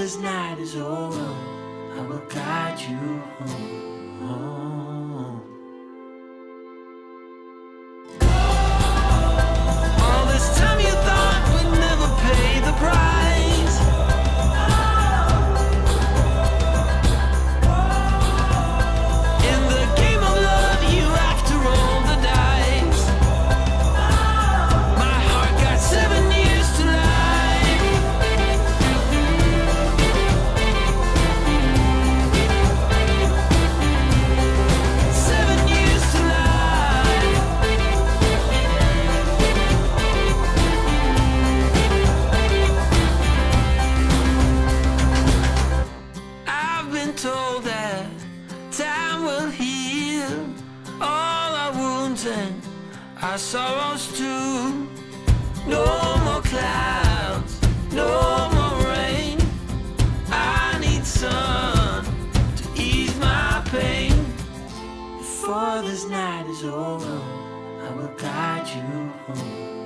this night is over, I will guide you home. All this time you thought we'd never pay the price. In the game of love you have to roll the dice. My heart got 7 years to life. 7 years to life. I've been told that time will heal all our wounds and our sorrows too. No more clouds, no more rain. I need sun to ease my pain. Before this night is over, I will guide you home.